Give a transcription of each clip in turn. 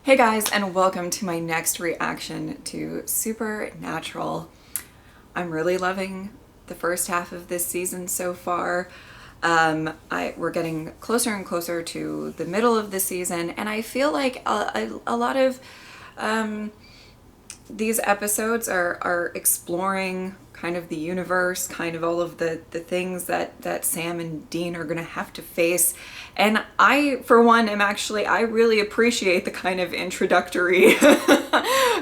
Hey guys, and welcome to my next reaction to Supernatural. I'm really loving the first half of this season so far. We're getting closer and closer to the middle of the season, and I feel like a lot of these episodes are exploring kind of the universe, kind of all of the things that Sam and Dean are gonna have to face. And I, for one, I really appreciate the kind of introductory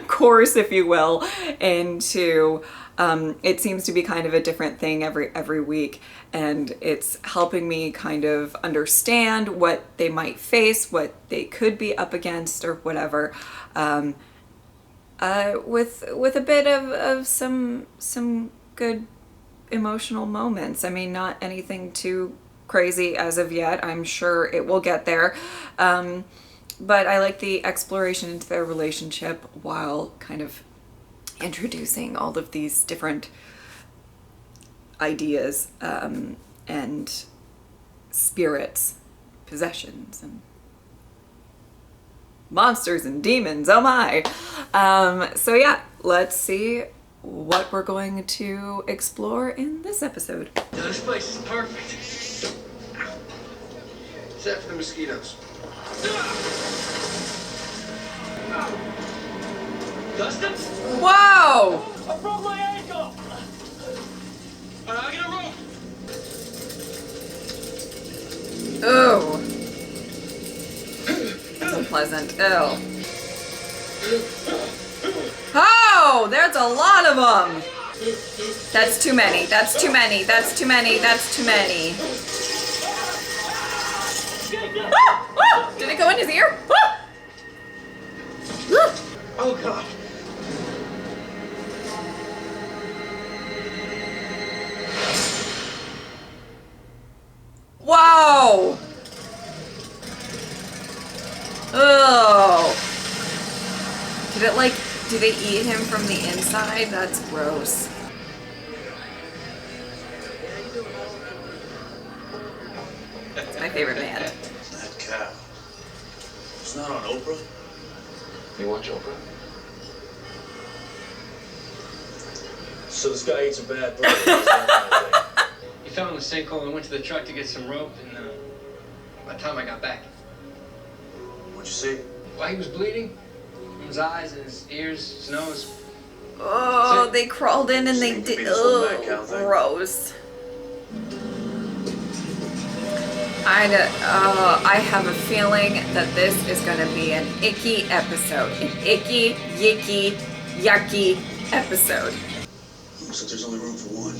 course, if you will, into it seems to be kind of a different thing every week, and it's helping me kind of understand what they might face, what they could be up against, or whatever. With a bit of some good emotional moments. I mean, not anything too crazy as of yet. I'm sure it will get there. But I like the exploration into their relationship while kind of introducing all of these different ideas and spirits, possessions, and monsters and demons, oh my. So yeah, let's see what we're going to explore in this episode. This place is perfect. Except for the mosquitoes. Dustin? Whoa! I broke my ankle! I get a rope! Ooh. That's unpleasant. Ew. Oh, there's a lot of them. That's too many. That's too many. That's too many. That's too many. Ah! Ah! Did it go in his ear? Ah! Ah! Oh god. Whoa! Oh. Did it do they eat him from the inside? That's gross. That's my favorite man. That cow. It's not on Oprah. You watch Oprah? So this guy eats a bad bird. He fell in the sinkhole and went to the truck to get some rope, and by the time I got back, What'd you see? well, he was bleeding from his eyes and his ears, his nose. Oh, they crawled in and they Seemed to be did. this little mad cow Oh, thing. gross. I have a feeling that this is going to be an icky episode. An icky, yicky, yucky episode. Looks like there's only room for one.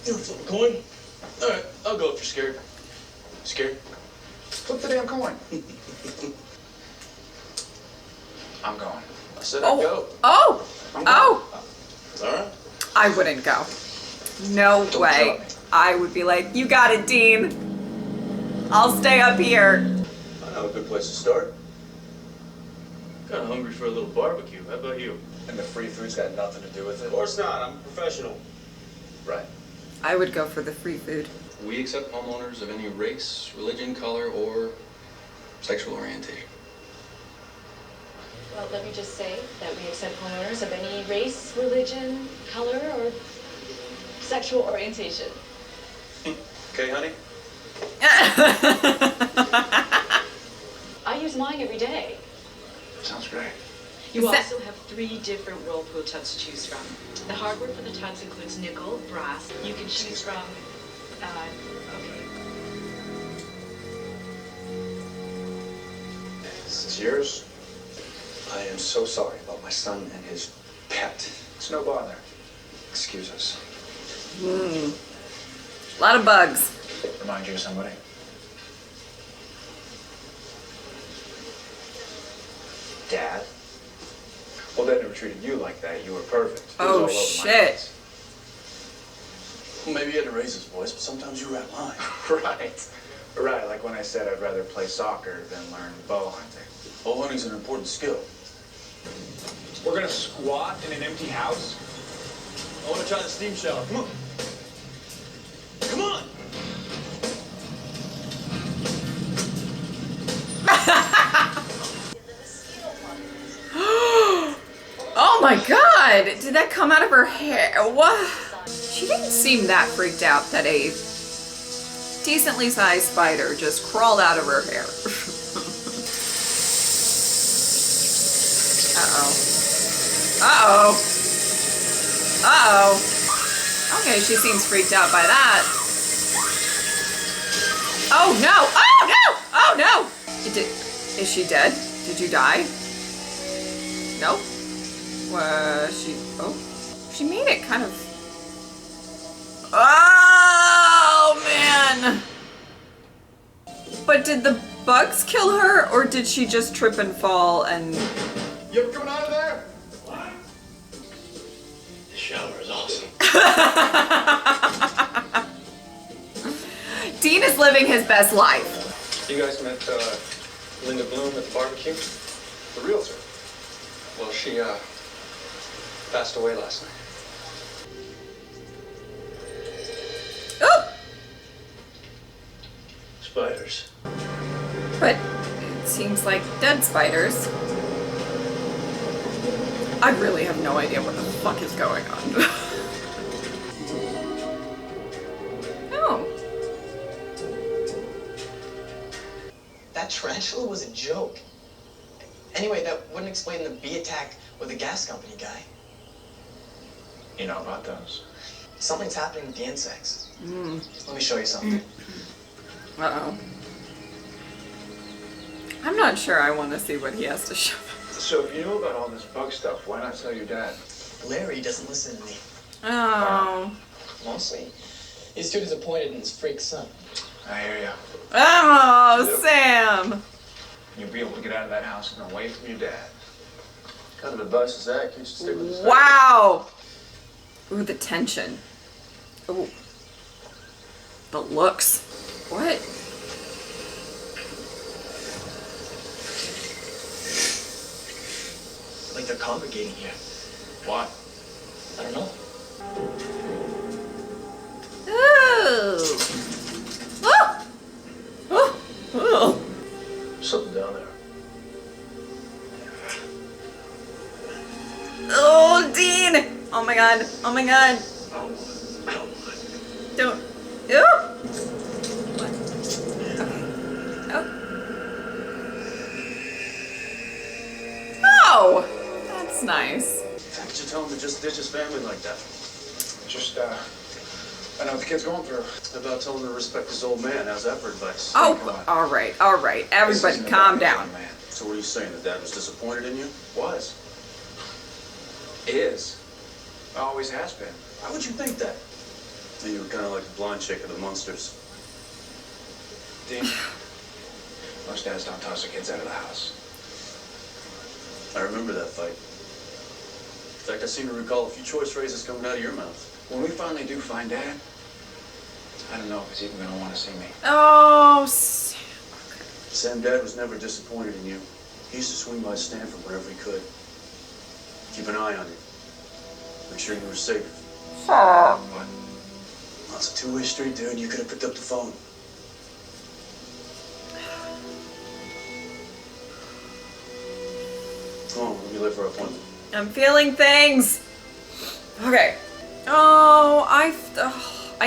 You want to flip a coin? All right, I'll go if you're scared. Scared? Flip the damn coin. I'm going. I said I'd go. Oh! Oh! All right. I wouldn't go. No Don't way. tell me. I would be like, you got it, Dean. I'll stay up here. I know a good place to start. Kind of hungry for a little barbecue. How about you? And the free food's got nothing to do with it. Of course not. I'm a professional. Right. I would go for the free food. We accept homeowners of any race, religion, color, or sexual orientation. Well, let me just say that we accept homeowners of any race, religion, color, or sexual orientation. Okay, honey? I use mine every day. Sounds great. You Is that- also have 3 different Whirlpool tubs to choose from. The hardware for the tubs includes nickel, brass. You can choose from, okay. This is yours. I am so sorry about my son and his pet. It's no bother. Excuse us. A lot of bugs. Remind you of somebody? Dad? Well, Dad never treated you like that. You were perfect. He was all Oh, over my shit. face. Well, maybe he had to raise his voice, but sometimes you were out of line. Right. Right, like when I said I'd rather play soccer than learn bow hunting. Bow hunting's an important skill. We're gonna squat in an empty house? I want to try the steam shower. Come on. Come on! god! Did that come out of her hair? What? She didn't seem that freaked out that a decently sized spider just crawled out of her hair. Uh-oh. Uh-oh. Uh-oh. Okay, she seems freaked out by that. Oh no! Oh no! Oh no! Is she dead? Did you die? No? She made it kind of... Oh man! But did the bugs kill her, or did she just trip and fall and... You ever coming out of there? What? The shower is awesome. Dean is living his best life. You guys met Linda Bloom at the barbecue? The realtor. Well, she passed away last night. Oh! Spiders. But it seems like dead spiders. I really have no idea what the fuck is going on. Oh. That tarantula was a joke. Anyway, that wouldn't explain the bee attack with the gas company guy. You know about those? Something's happening with the insects. Let me show you something. Uh-oh. I'm not sure I want to see what he has to show. So if you know about all this bug stuff, why not tell your dad? Larry doesn't listen to me. Oh. Mostly. He's too disappointed in his freak son. I hear ya. Oh, Sam! You'll be able to get out of that house and away from your dad. What kind of advice is that? Can't you stick with this? Wow! Ooh, the tension. Ooh. The looks. What? Like they're congregating here. Why? I don't know. Oh! Oh! Oh! Oh! Something down there. Oh, Dean! Oh my god! Oh my god! Don't. Oh! What? Okay. Oh. Oh! That's nice. How could you tell him to just ditch his family like that? Just, I know what the kid's going through. How about telling him to respect his old man? How's that for advice? Oh, alright, alright. Everybody calm down. Man. So what are you saying? That Dad was disappointed in you? Was. Is. Always has been. Why would you think that? You were kind of like the blind chick of the Munsters. Dean, most dads don't toss their kids out of the house. I remember that fight. In fact, I seem to recall a few choice phrases coming out of your mouth. When we finally do find Dad, I don't know if he's even going to want to see me. Oh, Sam, Dad was never disappointed in you. He used to swing by Stanford whenever he could. Keep an eye on you. Make sure you were safe. What? Well, it's a two-way street, dude. You could have picked up the phone. Come on, let me leave for our appointment. I'm feeling things. Okay. Oh, I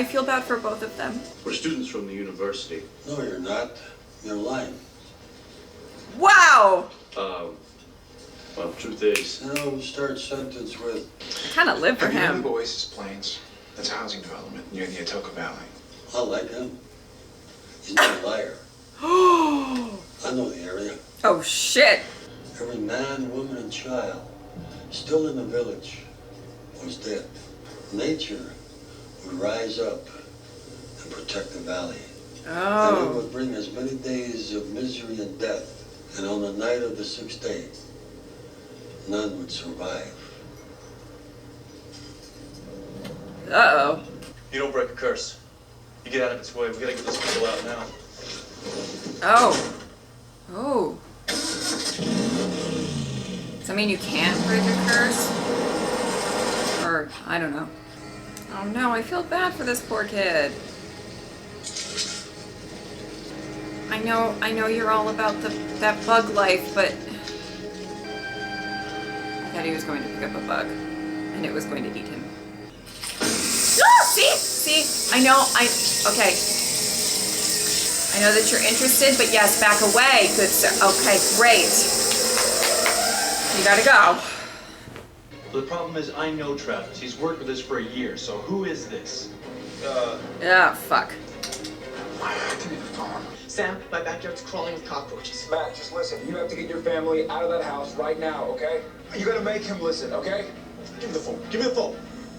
feel bad for both of them. We're students from the university. No, you're not. You're lying. Wow. Well, truth is, You know, start sentence with, I kind of live for Have you known him. the Oasis Plains? That's a housing development near the Atoka Valley. I like him. He's not a liar. I know the area. Oh, shit. Every man, woman, and child still in the village was dead. Nature would rise up and protect the valley. And it Oh. would bring as many days of misery and death. And on the night of the 6th day, none would survive. Uh-oh. you don't break a curse. You get out of its way. We gotta get these people out now. Oh. Oh. Does that mean you can't break a curse? Or, I don't know. Oh no, I feel bad for this poor kid. I know you're all about that bug life, but I thought he was going to pick up a bug. and it was going to eat him. See, okay. I know that you're interested, but yes, back away, good sir. Okay, great. You gotta go. The problem is I know Travis. He's worked with us for a year, so who is this? Ah, fuck. Give me the phone. Sam, my backyard's crawling with cockroaches. Matt, just listen. You have to get your family out of that house right now, okay? You gotta make him listen, okay? Give me the phone. Give me the phone.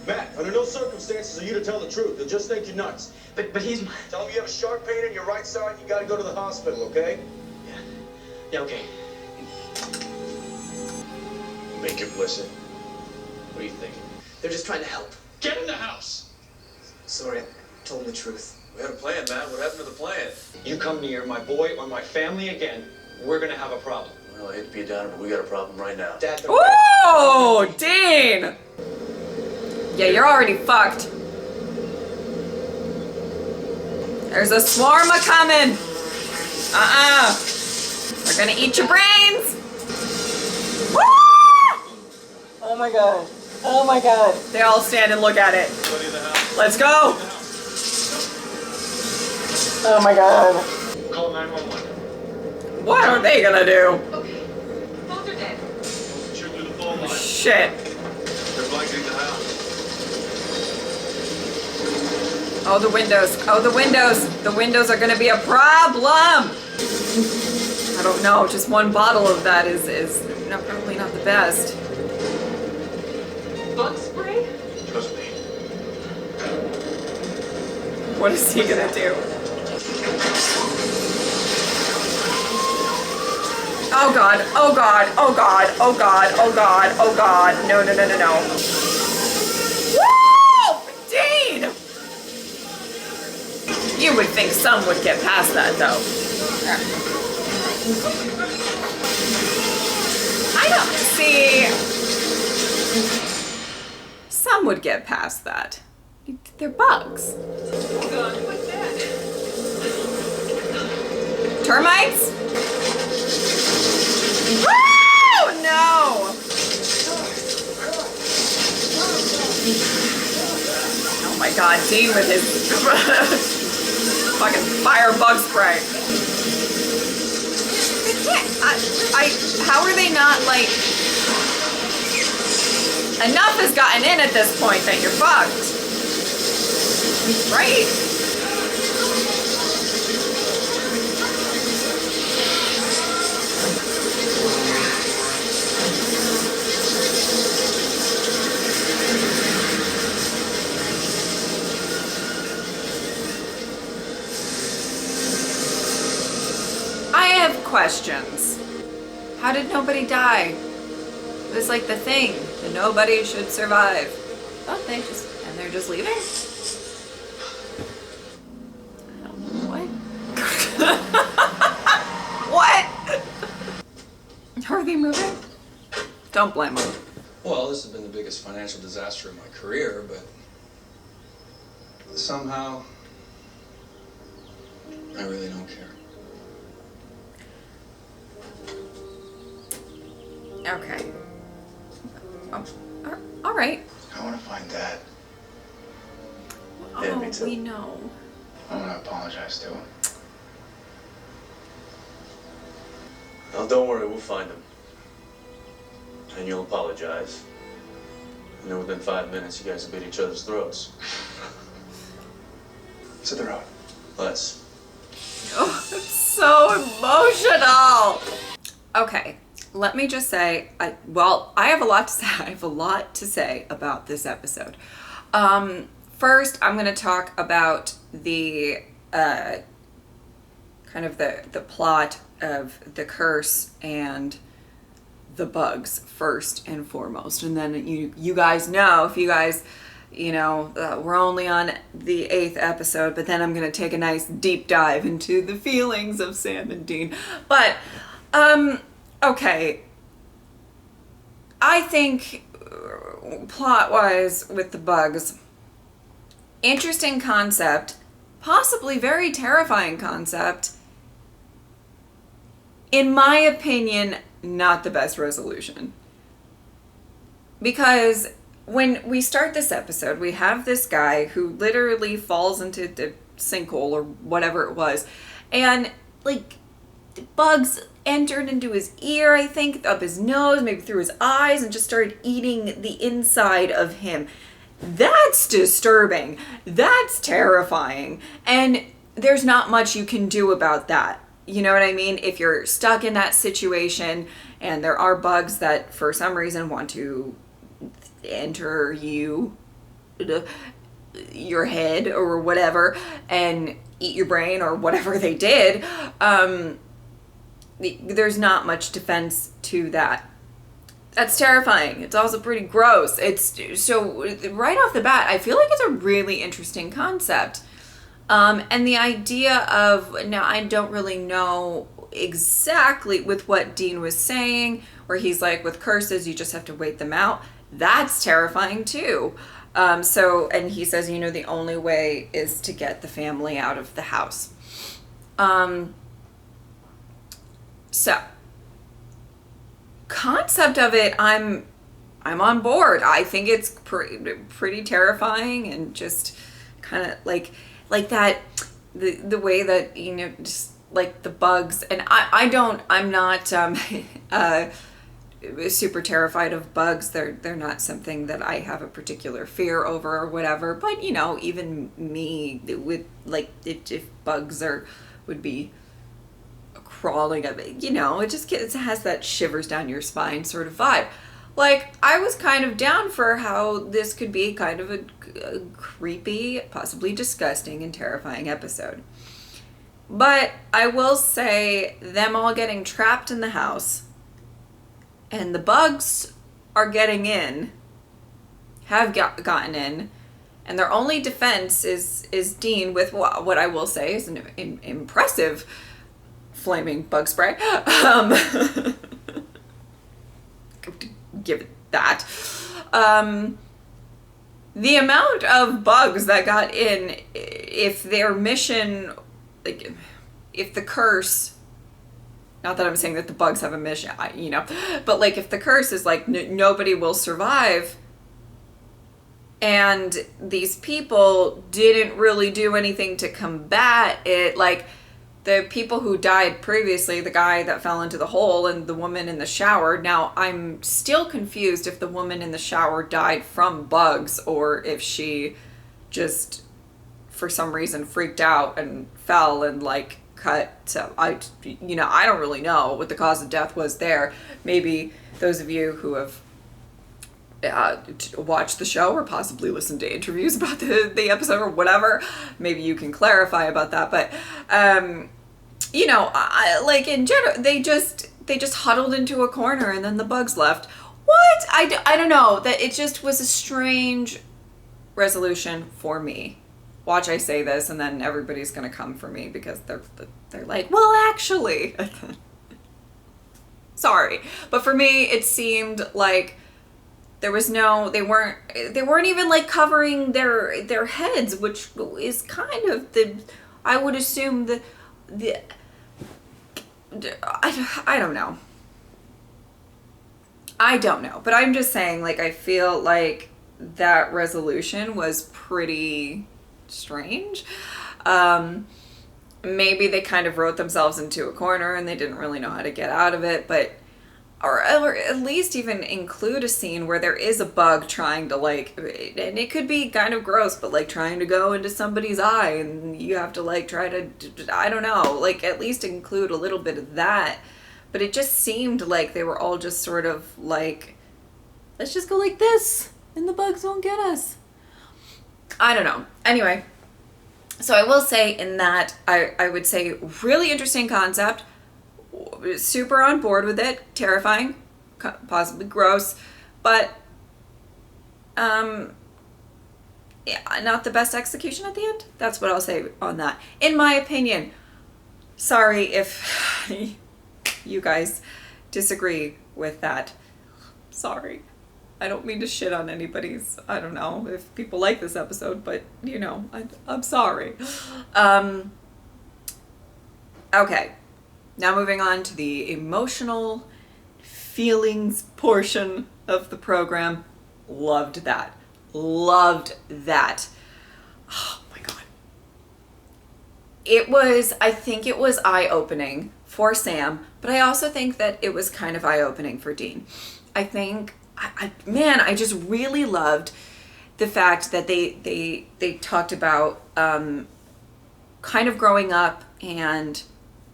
Matt, under no circumstances are you to tell the truth. They'll just think you're nuts. But he's... Tell him you have a sharp pain in your right side and you gotta go to the hospital, okay? Yeah, okay. Make him listen. What are you thinking? They're just trying to help. Get in the house! Sorry, I told them the truth. We had a plan, Matt. What happened to the plan? You come near my boy or my family again, we're gonna have a problem. Well, I hate to be a downer, but we got a problem right now. Dad, they're... Ooh, Dean! Yeah, you're already fucked. There's a swarm a coming. They're gonna eat your brains. Woo! Oh my god. Oh my god. They all stand and look at it. Let's go. Oh my god. Call 911. What are they gonna do? Okay. Both are dead. Shoot through the phone line. Shit. They're blanketing the house. Oh, the windows. Oh, the windows. The windows are gonna be a problem. I don't know. Just one bottle of that is probably not the best. Bug spray? Trust me. What is he gonna do? Oh god, oh god, oh god, oh god, oh god, oh god. No, no, no, no, no. Woo! Dean! You would think some would get past that, though. I don't see. Some would get past that. They're bugs. Oh god, what's that? Termites? Woo! No! Oh my god, Dean with his fucking fire bug spray. They can't. How are they not like. Enough has gotten in at this point that you're fucked. Right? I have questions. How did nobody die? It was like the thing that nobody should survive. Thought they just, and they're just leaving? I don't know. What? What? Are they moving? Don't blame them. Well, this has been the biggest financial disaster of my career, but somehow I really don't care. Okay. Oh, all right. I want to find Dad. Yeah, Oh, me too. we know. I want to apologize to him. Now, don't worry, we'll find him. And you'll apologize. And then within 5 minutes, you guys will beat each other's throats. To the road. Let's. Oh, it's so emotional. Okay, let me just say, I have a lot to say. I have a lot to say about this episode. First, I'm going to talk about the kind of the plot of the curse and the bugs first and foremost, and then you guys know, if you guys, we're only on the 8th episode, but then I'm gonna take a nice deep dive into the feelings of Sam and Dean. But okay, I think plot-wise with the bugs, interesting concept, possibly very terrifying concept. In my opinion, not the best resolution. Because when we start this episode, we have this guy who literally falls into the sinkhole or whatever it was, and like the bugs entered into his ear, I think, up his nose, maybe through his eyes, and just started eating the inside of him. That's disturbing. That's terrifying. And there's not much you can do about that. You know what I mean? If you're stuck in that situation and there are bugs that for some reason want to enter your head or whatever and eat your brain or whatever they did, there's not much defense to that. That's terrifying. It's also pretty gross. It's so right off the bat, I feel like it's a really interesting concept. And the idea of, now I don't really know exactly with what Dean was saying, where he's like, with curses, you just have to wait them out. That's terrifying too. And he says, you know, the only way is to get the family out of the house. So concept of it, I'm on board. I think it's pretty terrifying, and just kind of like that, the way that, you know, just like the bugs, and I'm not super terrified of bugs. They're not something that I have a particular fear over or whatever, but you know, even me with like, if bugs would be crawling of it, you know, it has that shivers down your spine sort of vibe. Like, I was kind of down for how this could be kind of a creepy, possibly disgusting and terrifying episode. But I will say, them all getting trapped in the house and the bugs are getting in, have gotten in, and their only defense is Dean with what I will say is an impressive flaming bug spray. Give it that. The amount of bugs that got in, if their mission, like, if the curse, not that I'm saying that the bugs have a mission, you know, but like, if the curse is like nobody will survive, and these people didn't really do anything to combat it, like, the people who died previously, the guy that fell into the hole and the woman in the shower. Now, I'm still confused if the woman in the shower died from bugs or if she just, for some reason, freaked out and fell and like cut. So I don't really know what the cause of death was there. Maybe those of you who have watched the show or possibly listened to interviews about the episode or whatever, maybe you can clarify about that. But you know, like in general, they just huddled into a corner and then the bugs left. What? I don't know, that it just was a strange resolution for me. Watch I say this and then everybody's gonna come for me because they're like, well, actually. Sorry, but for me it seemed like there was they weren't even like covering their heads, which is kind of I would assume I don't know. I don't know, but I'm just saying, like, I feel like that resolution was pretty strange. Maybe they kind of wrote themselves into a corner and they didn't really know how to get out of it, but or at least even include a scene where there is a bug trying to, like, and it could be kind of gross, but like trying to go into somebody's eye and you have to like try to, I don't know, like at least include a little bit of that. But it just seemed like they were all just sort of like, let's just go like this and the bugs won't get us. I don't know. Anyway, so I will say in that, I would say really interesting concept. Super on board with it. Terrifying, possibly gross, but yeah, not the best execution at the end. That's what I'll say on that, in my opinion. Sorry if you guys disagree with that. Sorry. I don't mean to shit on anybody's, I don't know if people like this episode, but you know, I'm sorry. Okay. Now moving on to the emotional feelings portion of the program. loved that. Loved that. Oh my God. I think it was eye-opening for Sam, but I also think that it was kind of eye-opening for Dean. I think, I just really loved the fact that they talked about kind of growing up and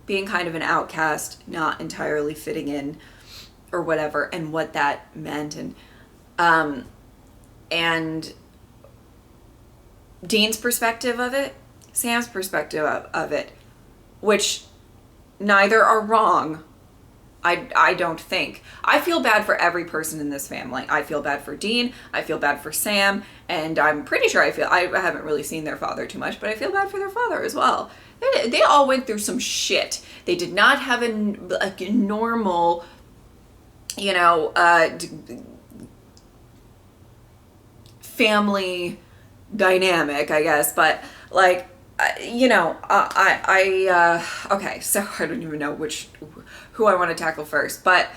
being kind of an outcast, not entirely fitting in or whatever, and what that meant, and Dean's perspective of it, Sam's perspective of it, which neither are wrong. I don't think. I feel bad for every person in this family. I feel bad for Dean, I feel bad for Sam, and I'm pretty sure I haven't really seen their father too much, but I feel bad for their father as well. They all went through some shit. They did not have a normal, family dynamic, I guess, but like, okay, so I don't even know who I want to tackle first, but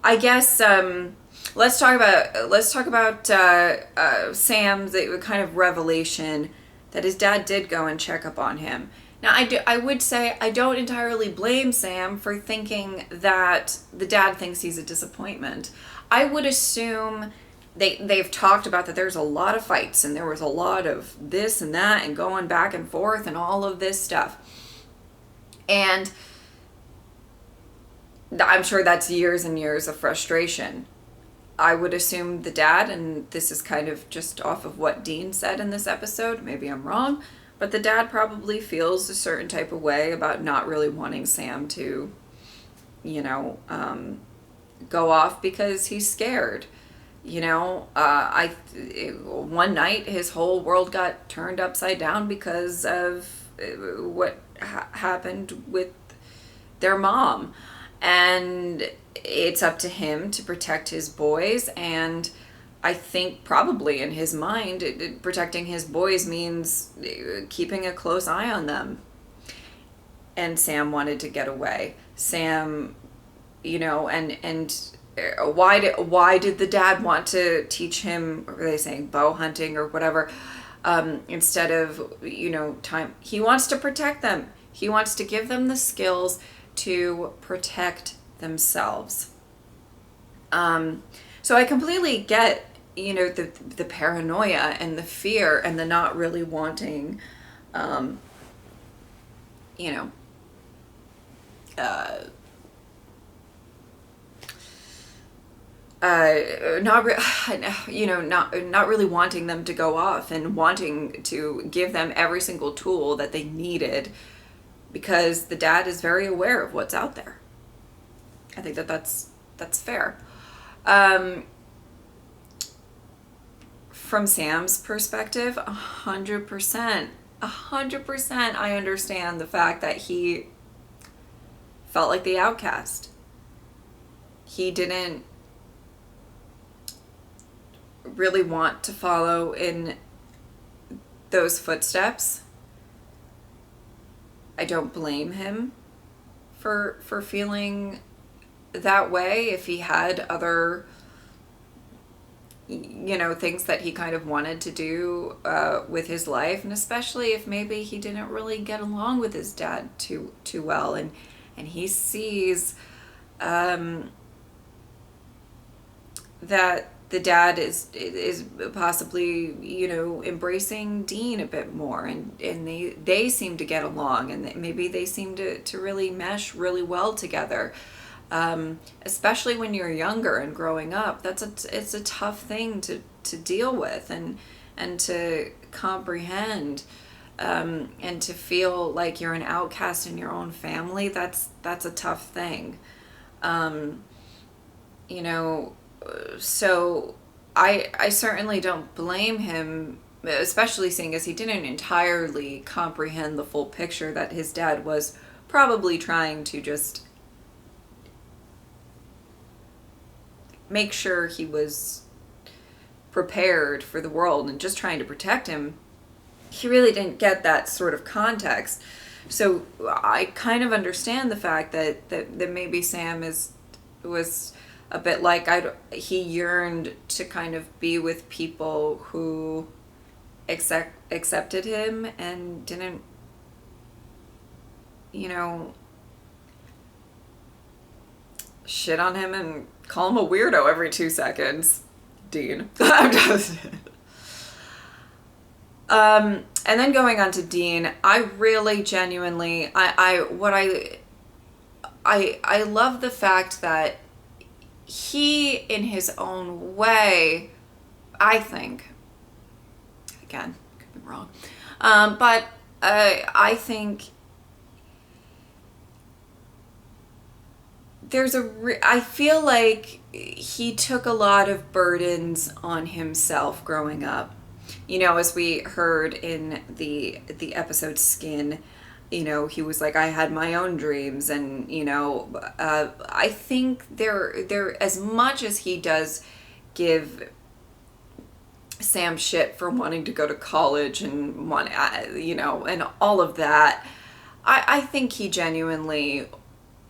I guess let's talk about Sam's kind of revelation that his dad did go and check up on him. Now, I would say I don't entirely blame Sam for thinking that the dad thinks he's a disappointment. I would assume they've talked about that there's a lot of fights and there was a lot of this and that and going back and forth and all of this stuff. And I'm sure that's years and years of frustration. I would assume the dad, and this is kind of just off of what Dean said in this episode, maybe I'm wrong, but the dad probably feels a certain type of way about not really wanting Sam to, go off because he's scared. One night his whole world got turned upside down because of what happened with their mom, and it's up to him to protect his boys. And I think probably in his mind, protecting his boys means keeping a close eye on them. And Sam wanted to get away. Sam, and why did the dad want to teach him, what are they saying, bow hunting or whatever, instead of, time? He wants to protect them. He wants to give them the skills to protect themselves. So I completely get, the paranoia and the fear and the not really wanting, not really wanting them to go off and wanting to give them every single tool that they needed, because the dad is very aware of what's out there. I think that's fair. From Sam's perspective, 100%, I understand the fact that he felt like the outcast. He didn't really want to follow in those footsteps. I don't blame him for feeling that way if he had other things that he kind of wanted to do with his life, and especially if maybe he didn't really get along with his dad too well, and he sees that the dad is possibly embracing Dean a bit more, and they seem to get along, and maybe they seem to really mesh really well together. Especially when you're younger and growing up, it's a tough thing to deal with and to comprehend, and to feel like you're an outcast in your own family. That's a tough thing. So I certainly don't blame him, especially seeing as he didn't entirely comprehend the full picture that his dad was probably trying to just make sure he was prepared for the world and just trying to protect him. He really didn't get that sort of context. So I kind of understand the fact that maybe Sam was a bit like he yearned to kind of be with people who accepted him and didn't, shit on him and call him a weirdo every 2 seconds. Dean. I'm just... and then going on to Dean, I really genuinely, I love the fact that he, in his own way, I think, again, could be wrong, but I think I feel like he took a lot of burdens on himself growing up. As we heard in the episode Skin, he was like, I had my own dreams, and I think there as much as he does give Sam shit for wanting to go to college and and all of that, I think he genuinely,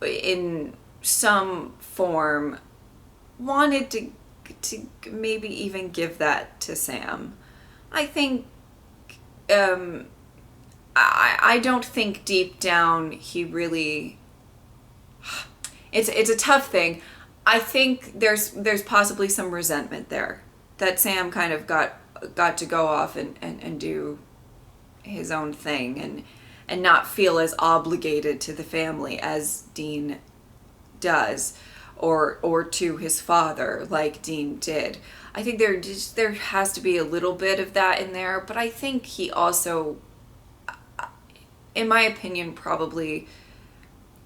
in some form, wanted to maybe even give that to Sam. I think I don't think deep down he really, it's a tough thing. I think there's possibly some resentment there that Sam kind of got to go off and do his own thing and not feel as obligated to the family as Dean does, or to his father like Dean did. I think there has to be a little bit of that in there, but I think he also, in my opinion, probably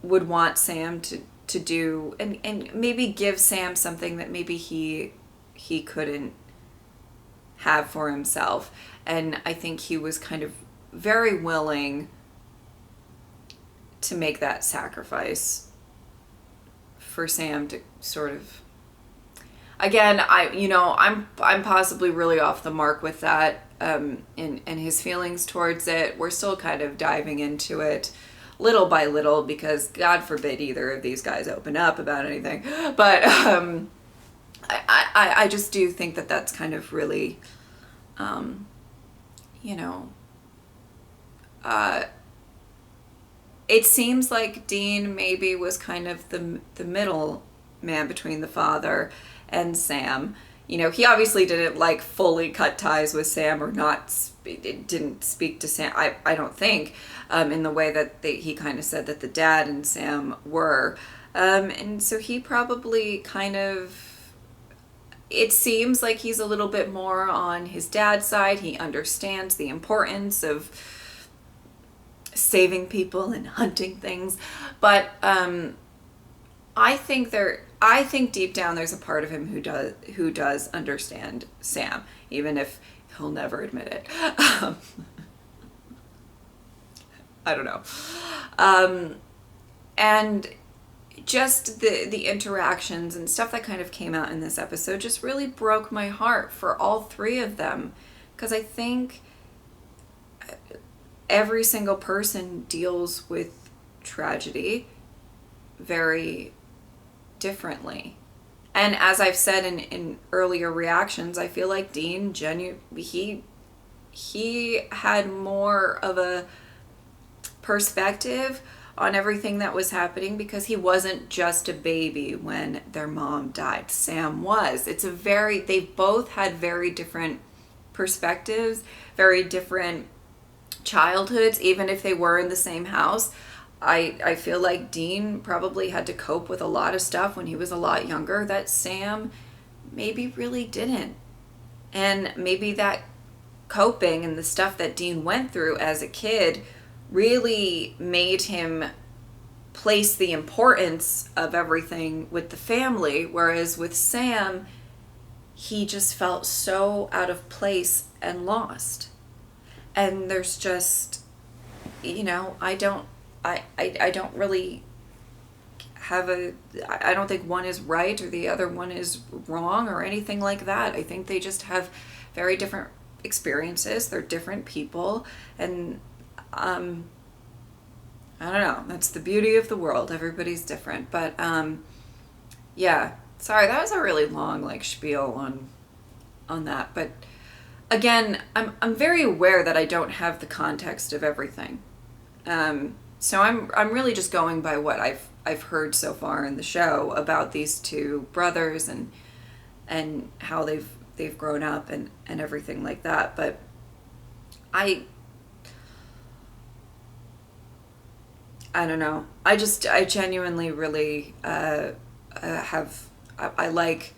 would want Sam to do and maybe give Sam something that maybe he couldn't have for himself. And I think he was kind of very willing to make that sacrifice for Sam to sort of, again, I'm possibly really off the mark with that, and his feelings towards it. We're still kind of diving into it little by little, because God forbid either of these guys open up about anything. But I just do think that that's kind of really, it seems like Dean maybe was kind of the middle man between the father and Sam. He obviously didn't like fully cut ties with Sam, or didn't speak to Sam, I don't think, in the way that he kind of said that the dad and Sam were. And so he probably kind of, it seems like he's a little bit more on his dad's side. He understands the importance of saving people and hunting things, but I think deep down there's a part of him who does understand Sam, even if he'll never admit it. I don't know. And just the interactions and stuff that kind of came out in this episode just really broke my heart for all three of them, because I think every single person deals with tragedy very differently. And as I've said in earlier reactions, I feel like Dean he had more of a perspective on everything that was happening, because he wasn't just a baby when their mom died. Sam was. They both had very different perspectives, very different childhoods, even if they were in the same house. I feel like Dean probably had to cope with a lot of stuff when he was a lot younger that Sam maybe really didn't. And maybe that coping and the stuff that Dean went through as a kid really made him place the importance of everything with the family, whereas with Sam, he just felt so out of place and lost. And there's just, I don't really have I don't think one is right or the other one is wrong or anything like that. I think they just have very different experiences. They're different people, and I don't know. That's the beauty of the world. Everybody's different, but yeah, Sorry, that was a really long like spiel on that, but again, I'm very aware that I don't have the context of everything. So I'm really just going by what I've heard so far in the show about these two brothers and how they've grown up and everything like that. But I don't know. I genuinely really I like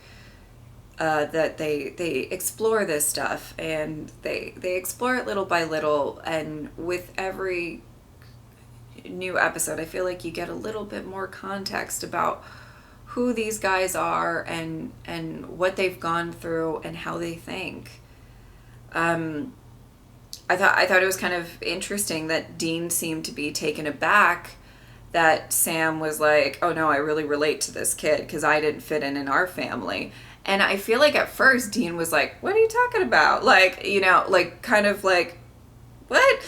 that they explore this stuff, and they explore it little by little, and with every new episode I feel like you get a little bit more context about who these guys are and what they've gone through and how they think. I thought it was kind of interesting that Dean seemed to be taken aback that Sam was like, oh no, I really relate to this kid because I didn't fit in our family. And I feel like at first Dean was like, what are you talking about? Like, you know, like kind of like, what?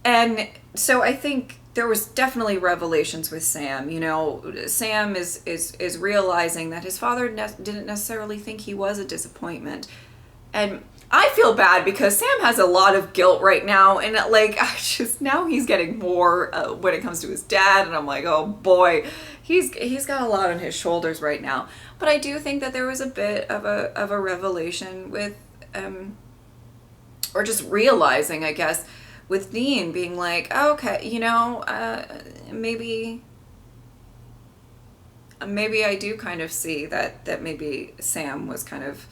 And so I think there was definitely revelations with Sam. You know, Sam is realizing that his father didn't necessarily think he was a disappointment. And I feel bad because Sam has a lot of guilt right now, and like now he's getting more when it comes to his dad, and I'm like, oh boy, he's got a lot on his shoulders right now. But I do think that there was a bit of a revelation with or just realizing, I guess, with Dean being like, oh, okay, you know, maybe I do kind of see that maybe Sam was kind of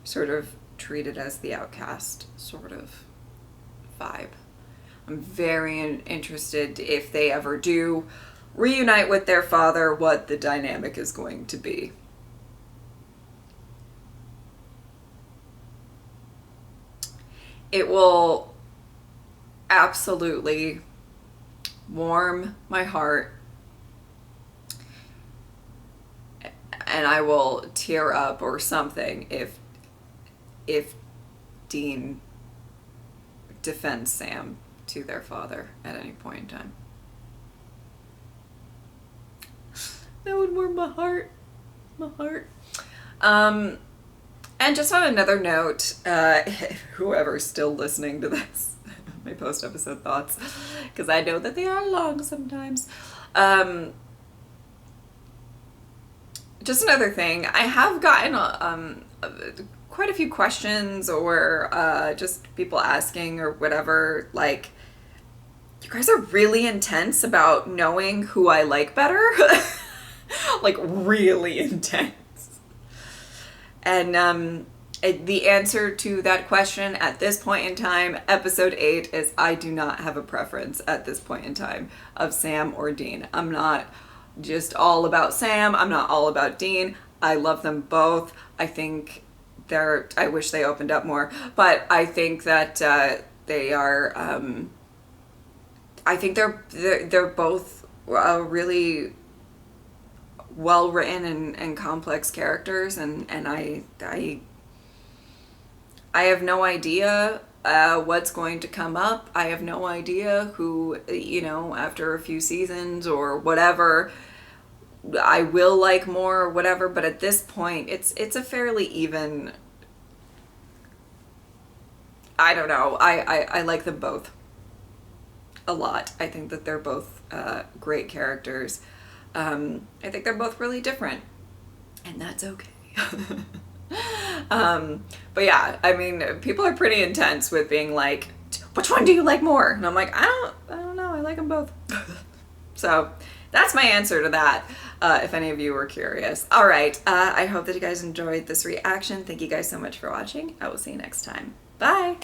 sort of treated as the outcast sort of vibe. I'm very interested if they ever do reunite with their father, what the dynamic is going to be. It will absolutely warm my heart, and I will tear up or something if Dean defends Sam to their father at any point in time. That would warm my heart. And just on another note, whoever's still listening to this, my post-episode thoughts, because I know that they are long sometimes. Just another thing, I have gotten quite a few questions or just people asking or whatever, like, you guys are really intense about knowing who I like better. Like, really intense. And the answer to that question at this point in time, episode 8, is I do not have a preference at this point in time of Sam or Dean. I'm not just all about Sam. I'm not all about Dean. I love them both. I think I wish they opened up more, but I think that they are, I think they're both really well written and complex characters, and I have no idea what's going to come up. I have no idea who, you know, after a few seasons or whatever, I will like more or whatever, but at this point it's a fairly even, I don't know, I like them both a lot. I think that they're both great characters. I think they're both really different, and that's okay. But yeah, I mean, people are pretty intense with being like, which one do you like more? And I'm like, I don't know, I like them both. So that's my answer to that, if any of you were curious. All right, I hope that you guys enjoyed this reaction. Thank you guys so much for watching. I will see you next time. Bye!